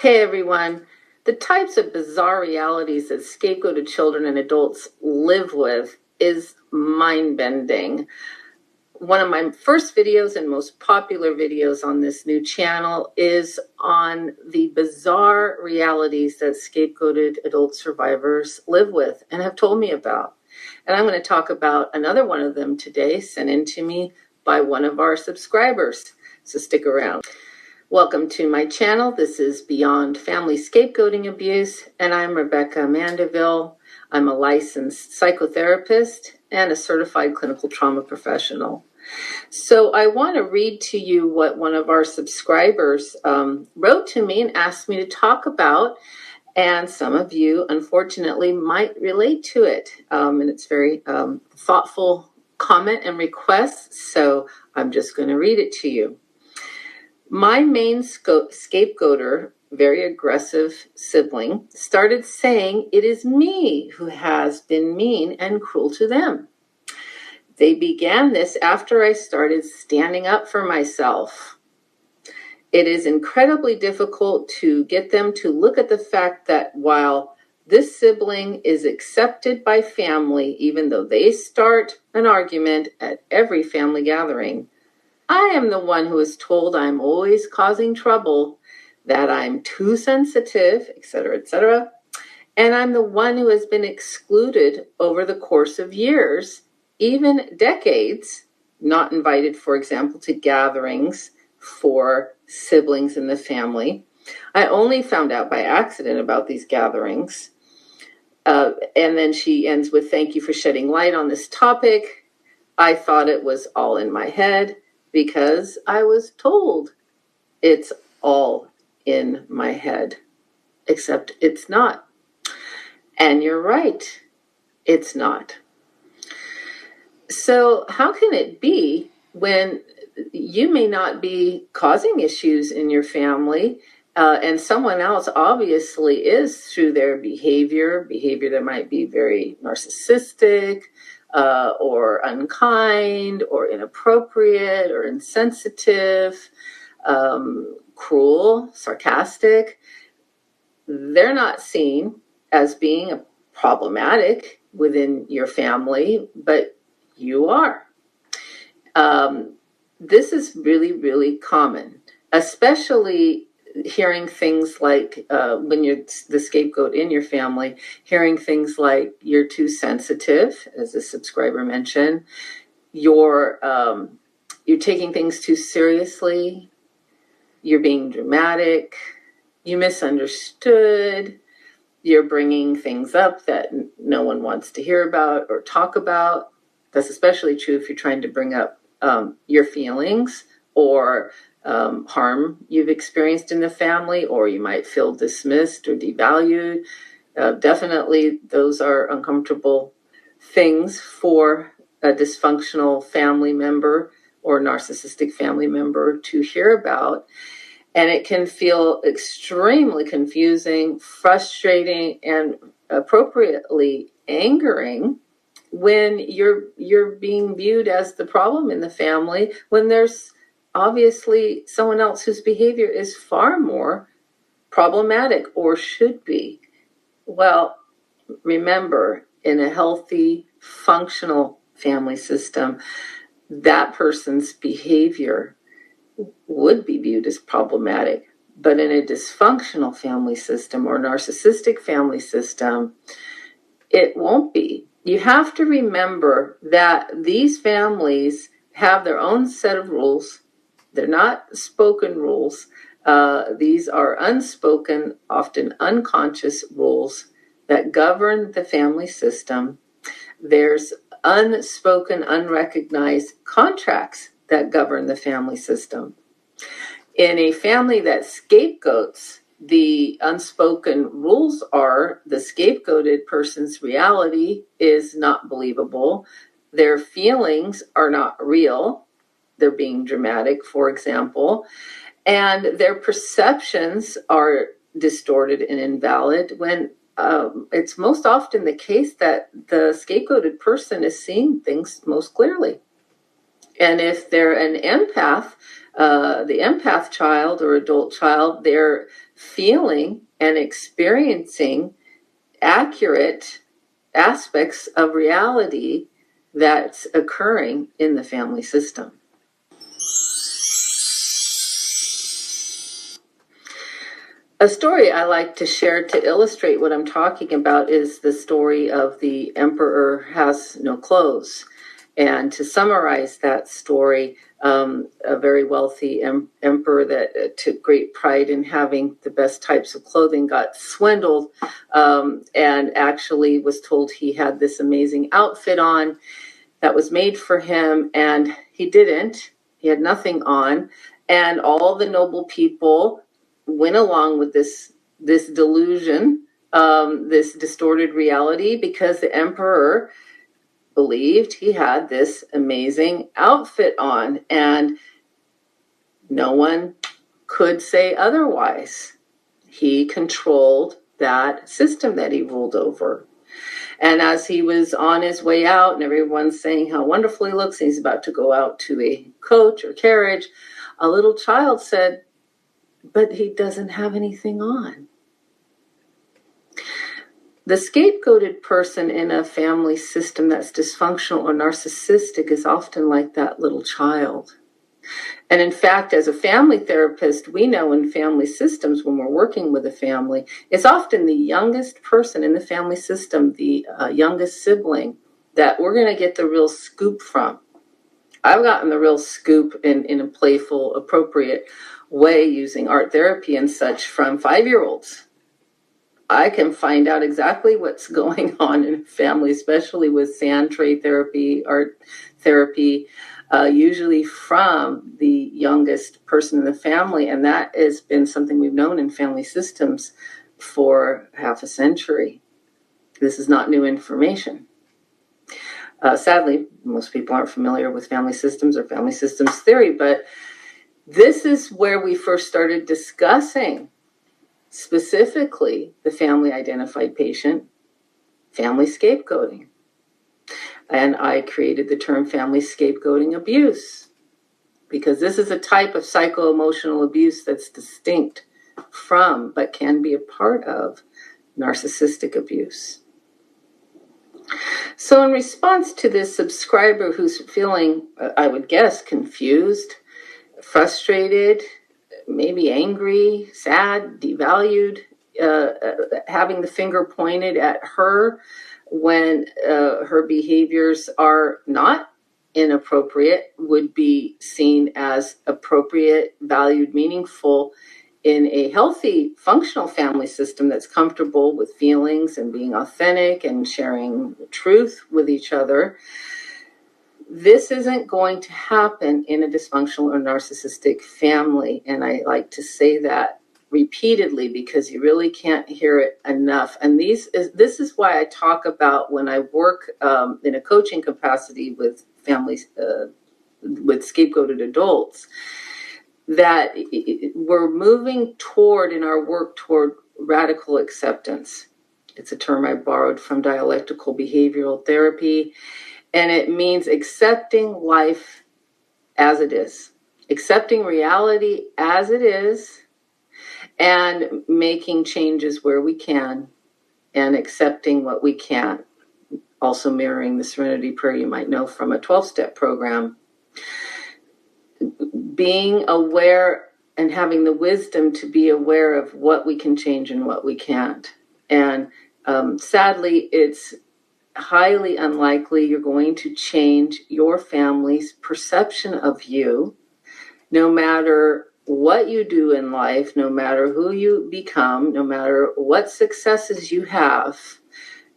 Hey everyone, the types of bizarre realities that scapegoated children and adults live with is mind-bending. One of my first videos and most popular videos on this new channel is on the bizarre realities that scapegoated adult survivors live with and have told me about. And I'm going to talk about another one of them today, sent in to me by one of our subscribers. So stick around. Welcome to my channel. This is Beyond Family Scapegoating Abuse, and I'm Rebecca Mandeville. I'm a licensed psychotherapist and a certified clinical trauma professional. So I want to read to you what one of our subscribers wrote to me and asked me to talk about, and some of you, unfortunately, might relate to it. And it's very thoughtful comment and request, so I'm just going to read it to you. My main scapegoater, very aggressive sibling, started saying it is me who has been mean and cruel to them. They began this after I started standing up for myself. It is incredibly difficult to get them to look at the fact that while this sibling is accepted by family, even though they start an argument at every family gathering, I am the one who is told I'm always causing trouble, that I'm too sensitive, etc., and I'm the one who has been excluded over the course of years, even decades, not invited, for example, to gatherings for siblings in the family. I only found out by accident about these gatherings. And then she ends with, "Thank you for shedding light on this topic. I thought it was all in my head, because I was told it's all in my head, except it's not." And you're right, it's not. So how can it be when you may not be causing issues in your family, and someone else obviously is through their behavior that might be very narcissistic, or unkind, or inappropriate, or insensitive, cruel, sarcastic. They're not seen as being problematic within your family, but you are. This is really, really common, especially hearing things like, when you're the scapegoat in your family, hearing things like you're too sensitive, as a subscriber mentioned, you're taking things too seriously, you're being dramatic, you misunderstood, you're bringing things up that no one wants to hear about or talk about. That's especially true if you're trying to bring up your feelings or harm you've experienced in the family, or you might feel dismissed or devalued. Definitely those are uncomfortable things for a dysfunctional family member or narcissistic family member to hear about. And it can feel extremely confusing, frustrating, and appropriately angering when you're being viewed as the problem in the family, when there's obviously someone else whose behavior is far more problematic, or should be. Well, remember, in a healthy, functional family system, that person's behavior would be viewed as problematic. But in a dysfunctional family system or narcissistic family system, it won't be. You have to remember that these families have their own set of rules. They're not spoken rules. These are unspoken, often unconscious rules that govern the family system. There's unspoken, unrecognized contracts that govern the family system. In a family that scapegoats, the unspoken rules are the scapegoated person's reality is not believable. Their feelings are not real. They're being dramatic, for example, and their perceptions are distorted and invalid when it's most often the case that the scapegoated person is seeing things most clearly. And if they're an empath, The empath child or adult child, they're feeling and experiencing accurate aspects of reality that's occurring in the family system. A story I like to share to illustrate what I'm talking about is the story of the Emperor Has No Clothes. And to summarize that story, a very wealthy emperor that took great pride in having the best types of clothing got swindled, and actually was told he had this amazing outfit on that was made for him, and he didn't. He had nothing on, and all the noble people went along with this delusion, this distorted reality, because the emperor believed he had this amazing outfit on, and no one could say otherwise. He controlled that system that he ruled over. And as he was on his way out and everyone's saying how wonderful he looks, and he's about to go out to a coach or carriage, a little child said, "But he doesn't have anything on." The scapegoated person in a family system that's dysfunctional or narcissistic is often like that little child. And in fact, as a family therapist, we know in family systems, when we're working with a family, it's often the youngest person in the family system, the youngest sibling, that we're going to get the real scoop from. I've gotten the real scoop in a playful, appropriate way using art therapy and such from 5-year-olds. I can find out exactly what's going on in a family, especially with sand tray therapy, art therapy, usually from the youngest person in the family. And that has been something we've known in family systems for half a century. This is not new information. Sadly, most people aren't familiar with family systems or family systems theory, but this is where we first started discussing specifically the family identified patient, family scapegoating. And I created the term family scapegoating abuse because this is a type of psycho-emotional abuse that's distinct from, but can be a part of, narcissistic abuse. So in response to this subscriber who's feeling, I would guess, confused, frustrated, maybe angry, sad, devalued, having the finger pointed at her when her behaviors are not inappropriate, would be seen as appropriate, valued, meaningful in a healthy, functional family system that's comfortable with feelings and being authentic and sharing truth with each other. This isn't going to happen in a dysfunctional or narcissistic family. And I like to say that repeatedly because you really can't hear it enough. And this is why I talk about when I work in a coaching capacity with families, with scapegoated adults, that we're moving toward, in our work, toward radical acceptance. It's a term I borrowed from dialectical behavioral therapy. And it means accepting life as it is, accepting reality as it is, and making changes where we can, and accepting what we can't. Also mirroring the Serenity Prayer you might know from a 12-step program. Being aware and having the wisdom to be aware of what we can change and what we can't. And sadly, it's highly unlikely you're going to change your family's perception of you, no matter what you do in life, no matter who you become, no matter what successes you have.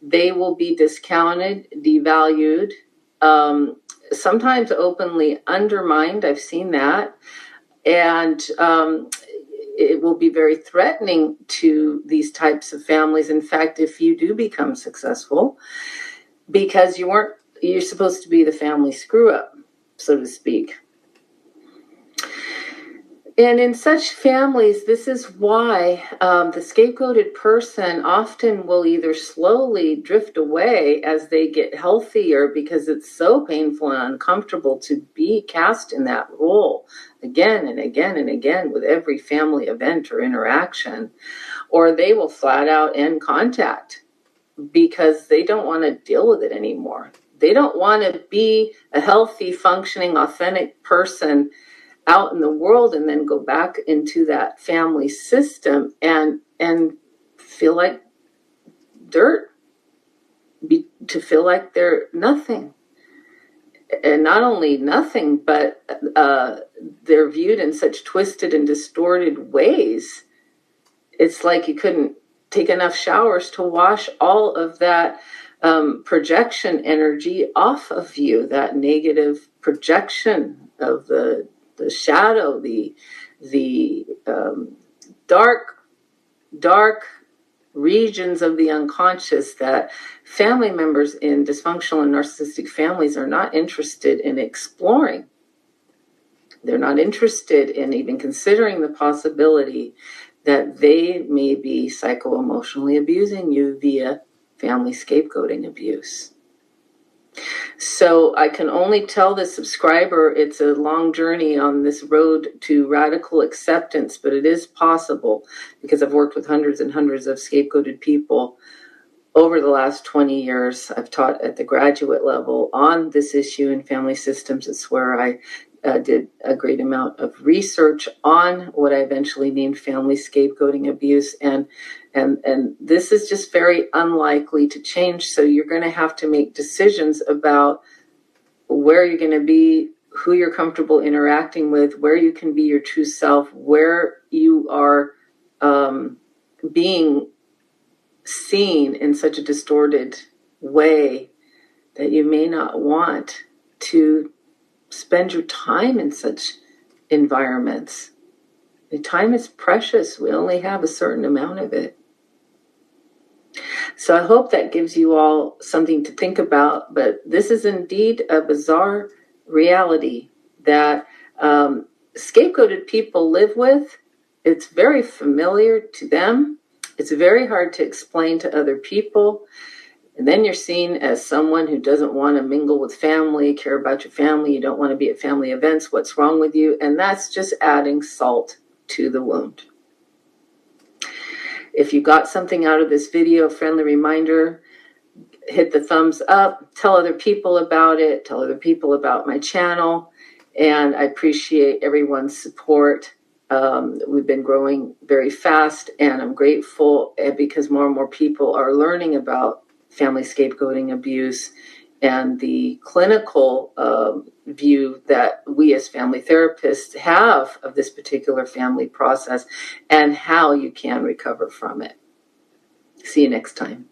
They will be discounted, devalued, sometimes openly undermined. I've seen that. And it will be very threatening to these types of families. In fact, if you do become successful, because you're supposed to be the family screw up, so to speak. And in such families, this is why the scapegoated person often will either slowly drift away as they get healthier, because it's so painful and uncomfortable to be cast in that role again and again and again with every family event or interaction, or they will flat out end contact because they don't want to deal with it anymore. They don't want to be a healthy, functioning, authentic person out in the world and then go back into that family system and feel like dirt, to feel like they're nothing. And not only nothing, but they're viewed in such twisted and distorted ways. It's like you couldn't take enough showers to wash all of that projection energy off of you, that negative projection of the shadow, the dark regions of the unconscious that family members in dysfunctional and narcissistic families are not interested in exploring. They're not interested in even considering the possibility that they may be psycho-emotionally abusing you via family scapegoating abuse. So I can only tell the subscriber it's a long journey on this road to radical acceptance, but it is possible, because I've worked with hundreds and hundreds of scapegoated people over the last 20 years. I've taught at the graduate level on this issue in family systems. It's where I did a great amount of research on what I eventually named family scapegoating abuse. And this is just very unlikely to change. So you're going to have to make decisions about where you're going to be, who you're comfortable interacting with, where you can be your true self, where you are being seen in such a distorted way that you may not want to spend your time in such environments. The time is precious. We only have a certain amount of it. So I hope that gives you all something to think about. But this is indeed a bizarre reality that scapegoated people live with. It's very familiar to them. It's very hard to explain to other people. And then you're seen as someone who doesn't want to mingle with family, care about your family. You don't want to be at family events. What's wrong with you? And that's just adding salt to the wound. If you got something out of this video, friendly reminder, hit the thumbs up, tell other people about it, tell other people about my channel. And I appreciate everyone's support. We've been growing very fast, and I'm grateful because more and more people are learning about family scapegoating abuse and the clinical view that we as family therapists have of this particular family process and how you can recover from it. See you next time.